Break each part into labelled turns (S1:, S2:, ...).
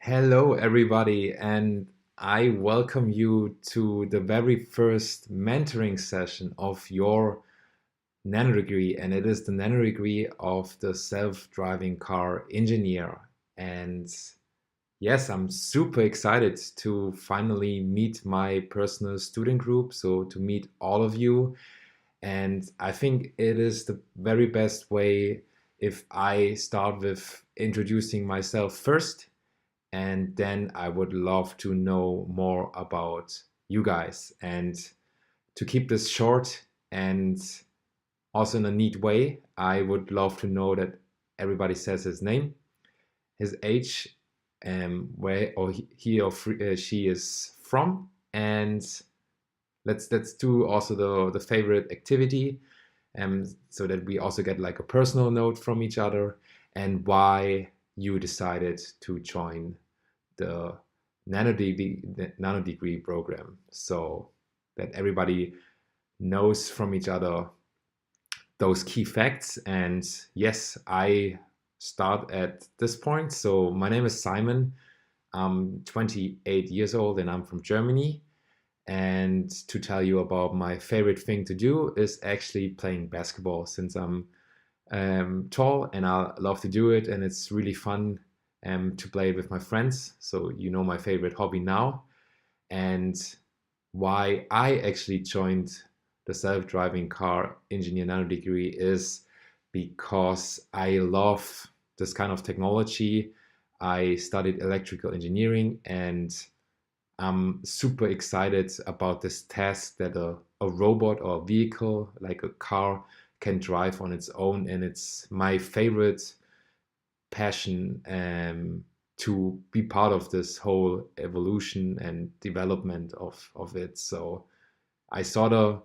S1: Hello, everybody, and I welcome you to the very first mentoring session of your nano degree, and it is the nano degree of the self-driving car engineer. And yes, I'm super excited to finally meet my personal student group, so to meet all of you. And I think it is the very best way if I start with introducing myself first, and then I would love to know more about you guys. And to keep this short and also in a neat way, I would love to know that everybody says his name, his age, where or he or she is from, and let's do also the favorite activity, so that we also get like a personal note from each other, and why you decided to join the nano degree program, so that everybody knows from each other those key facts. And yes, I start at this point. So my name is Simon. I'm 28 years old and I'm from Germany. And to tell you about my favorite thing to do is actually playing basketball, since I'm tall and I love to do it, and it's really fun to play it with my friends. So you know my favorite hobby now, and why I actually joined the self-driving car engineer nano degree is because I love this kind of technology. I studied electrical engineering, and I'm super excited about this task that a robot or a vehicle like a car can drive on its own. And it's my favorite passion to be part of this whole evolution and development of it. So I saw the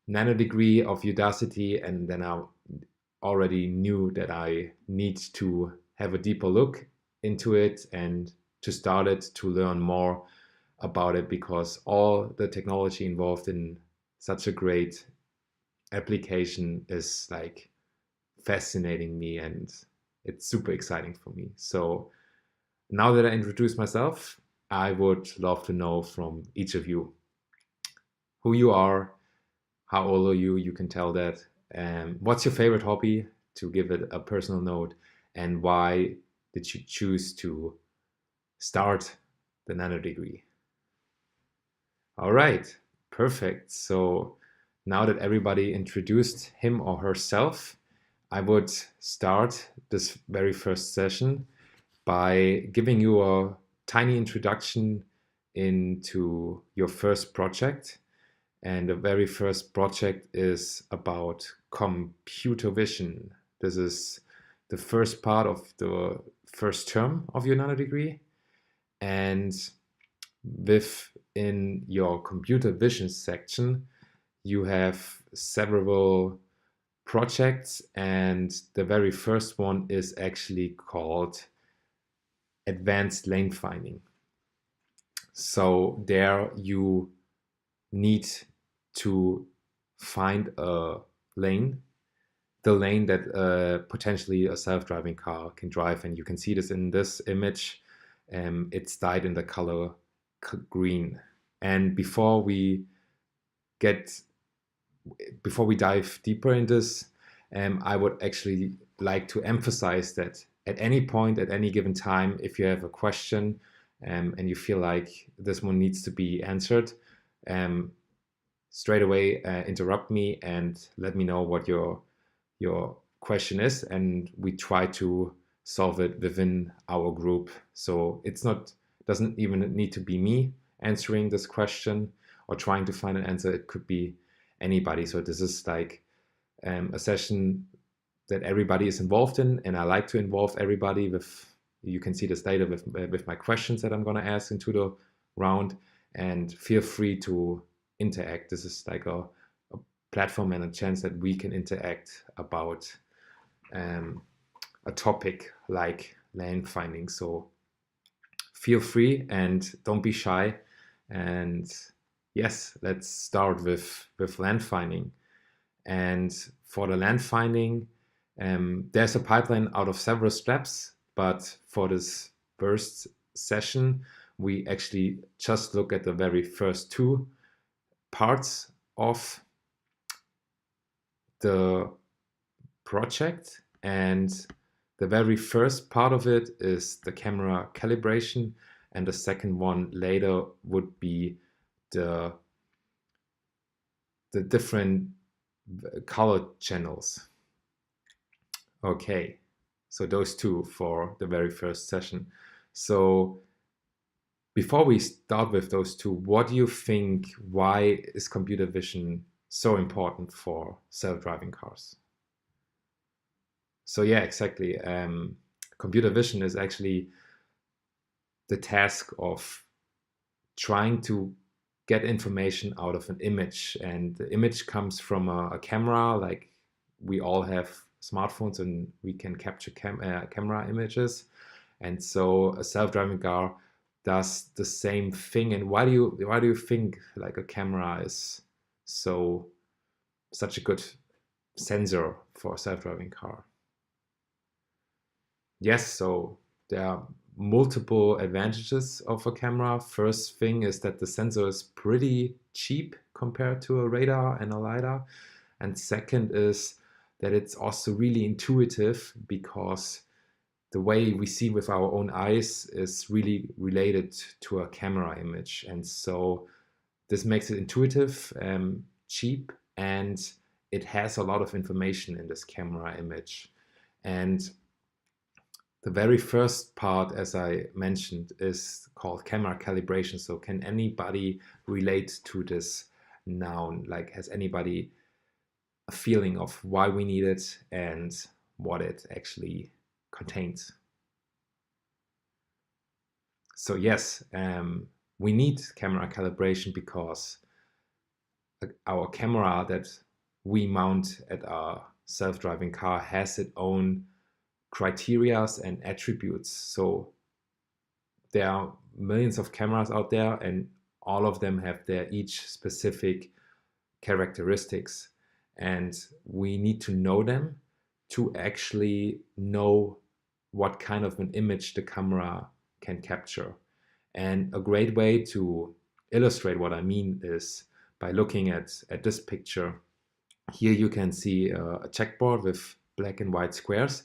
S1: nano degree of Udacity, and then I already knew that I need to have a deeper look into it and to start it to learn more about it, because all the technology involved in such a great application is like fascinating me, and it's super exciting for me. So now that I introduced myself, I would love to know from each of you who you are, how old are you? You can tell that. What's your favorite hobby, to give it a personal note, and why did you choose to start the nano degree? All right, perfect. So now that everybody introduced him or herself, I would start this very first session by giving you a tiny introduction into your first project. And the very first project is about computer vision. This is the first part of the first term of your nano degree. And within your computer vision section, you have several projects, and the very first one is actually called advanced lane finding. So there you need to find a lane, the lane that potentially a self-driving car can drive. And you can see this in this image. It's dyed in the color green. And get before we dive deeper in this, I would actually like to emphasize that at any point, at any given time, if you have a question and you feel like this one needs to be answered, straight away interrupt me and let me know what your question is, and we try to solve it within our group. So it's not doesn't even need to be me answering this question or trying to find an answer. It could be anybody. So this is like a session that everybody is involved in, and I like to involve everybody with. You can see this later with my questions that I'm going to ask into the round, and feel free to interact. This is like a platform and a chance that we can interact about a topic like land finding. So feel free and don't be shy. And yes, let's start with land finding. And for the land finding, there's a pipeline out of several steps, but for this first session, we actually just look at the very first two parts of the project. And the very first part of it is the camera calibration, and the second one later would be the different color channels. Okay, so those two for the very first session. So before we start with those two, what do you think, why is computer vision so important for self-driving cars? So yeah, exactly. Computer vision is actually the task of trying to get information out of an image, and the image comes from a camera. Like, we all have smartphones and we can capture camera images, and so a self-driving car does the same thing. And why do you think like a camera is such a good sensor for a self-driving car? Yes, so there are multiple advantages of a camera. First thing is that the sensor is pretty cheap compared to a radar and a LiDAR. And second is that it's also really intuitive, because the way we see with our own eyes is really related to a camera image. And so this makes it intuitive, cheap, and it has a lot of information in this camera image. And the very first part, as I mentioned, is called camera calibration. So can anybody relate to this noun? Like, has anybody a feeling of why we need it and what it actually contains? So yes, we need camera calibration because our camera that we mount at our self-driving car has its own criteria and attributes. So there are millions of cameras out there, and all of them have their each specific characteristics, and we need to know them to actually know what kind of an image the camera can capture. And a great way to illustrate what I mean is by looking at this picture. Here you can see a checkboard with black and white squares,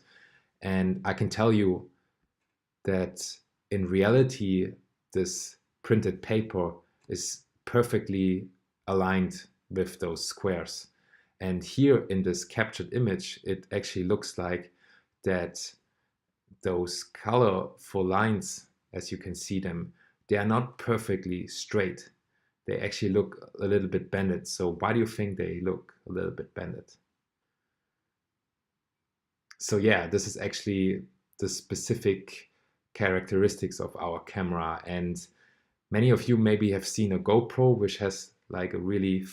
S1: and I can tell you that in reality, this printed paper is perfectly aligned with those squares. And here in this captured image, it actually looks like that those colorful lines, as you can see them, they are not perfectly straight. They actually look a little bit bended. So why do you think they look a little bit bended? So yeah, this is actually the specific characteristics of our camera. And many of you maybe have seen a GoPro, which has like a really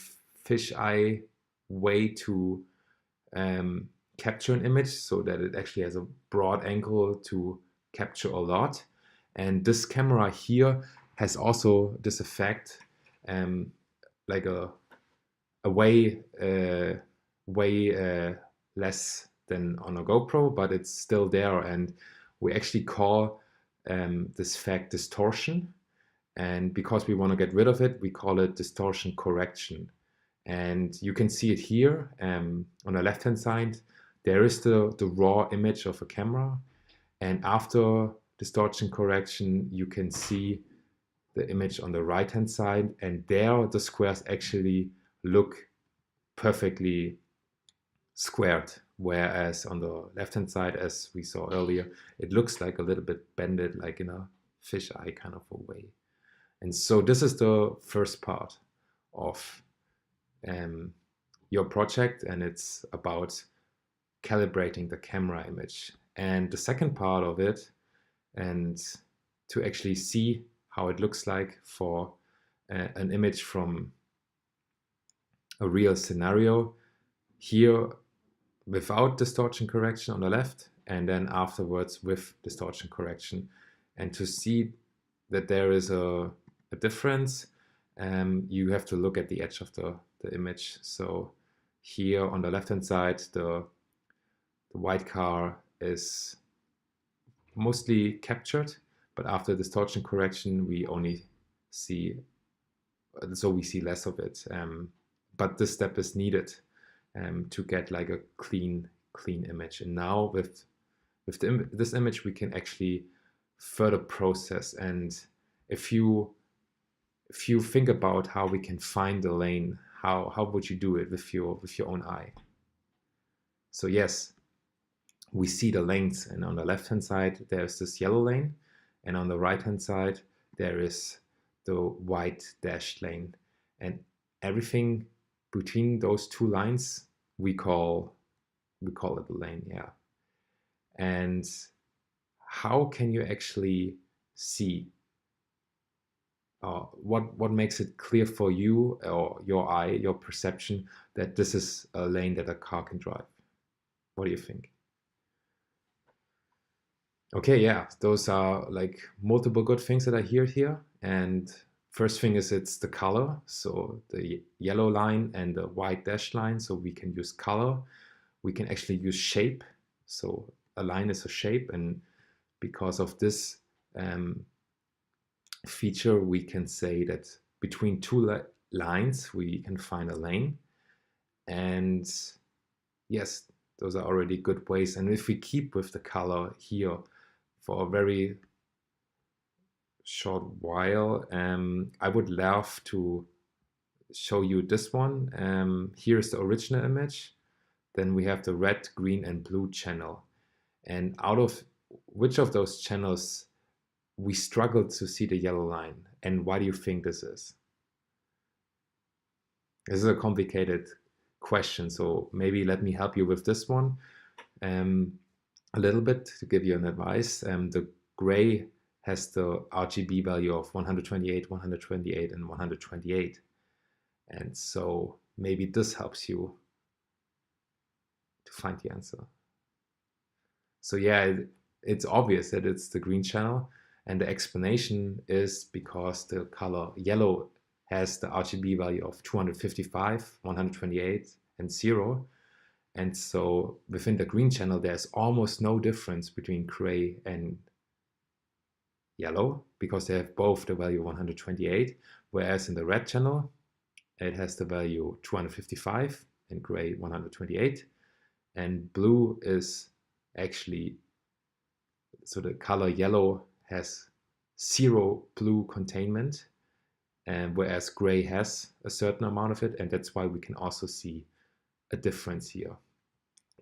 S1: fisheye way to capture an image, so that it actually has a broad angle to capture a lot. And this camera here has also this effect, like a way less than on a GoPro, but it's still there. And we actually call this fact distortion. And because we want to get rid of it, we call it distortion correction. And you can see it here on the left-hand side. There is the raw image of a camera. And after distortion correction, you can see the image on the right-hand side. And there, the squares actually look perfectly squared. Whereas on the left-hand side, as we saw earlier, it looks like a little bit bended, like in a fisheye kind of a way. And so this is the first part of your project, and it's about calibrating the camera image. And the second part of it, and to actually see how it looks like for an image from a real scenario, here without distortion correction on the left, and then afterwards with distortion correction. And to see that there is a difference, you have to look at the edge of the image. So here on the left hand side, the white car is mostly captured, but after distortion correction, we only see, so we see less of it. But this step is needed to get like a clean image. And now with this image, we can actually further process. And if you think about how we can find the lane, how would you do it with your own eye? So yes, we see the lanes, and on the left hand side there's this yellow lane, and on the right hand side there is the white dashed lane, and everything between those two lines we call it a lane. Yeah. And how can you actually see what makes it clear for you or your eye, your perception, that this is a lane that a car can drive? What do you think? Okay, yeah, those are like multiple good things that I hear here. And first thing is it's the color. So the yellow line and the white dashed line. So we can use color. We can actually use shape. So a line is a shape, and because of this feature, we can say that between two lines we can find a lane. And yes, those are already good ways. And if we keep with the color here for a very short while, I would love to show you this one. Here's the original image. Then we have the red, green, and blue channel. And out of which of those channels we struggle to see the yellow line? And why do you think this is? This is a complicated question, so maybe let me help you with this one a little bit to give you an advice. The gray has the RGB value of 128, 128, and 128. And so maybe this helps you to find the answer. So yeah, it's obvious that it's the green channel, and the explanation is because the color yellow has the RGB value of 255, 128, and 0. And so within the green channel, there's almost no difference between gray and yellow because they have both the value 128, whereas in the red channel, it has the value 255 and gray 128. And blue is actually, so the color yellow has 0 blue containment, and whereas gray has a certain amount of it, and that's why we can also see a difference here.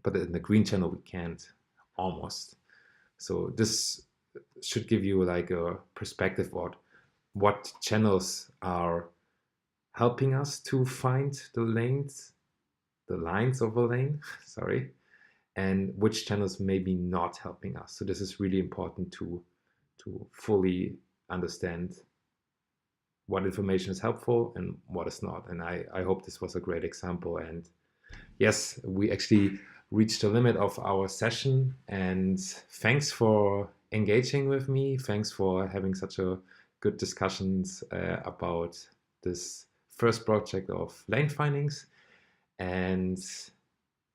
S1: But in the green channel we can't, almost. So this should give you like a perspective on what channels are helping us to find the lines of a lane, sorry, and which channels may be not helping us. So this is really important to fully understand what information is helpful and what is not. And I hope this was a great example. And yes, we actually reached the limit of our session. And thanks for engaging with me. Thanks for having such a good discussions about this first project of lane findings. And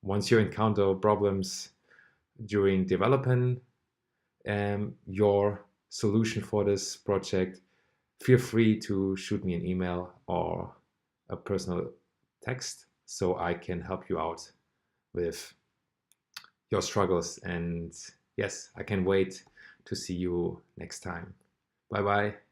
S1: once you encounter problems during developing your solution for this project, feel free to shoot me an email or a personal text so I can help you out with your struggles. And yes, I can wait to see you next time. Bye bye.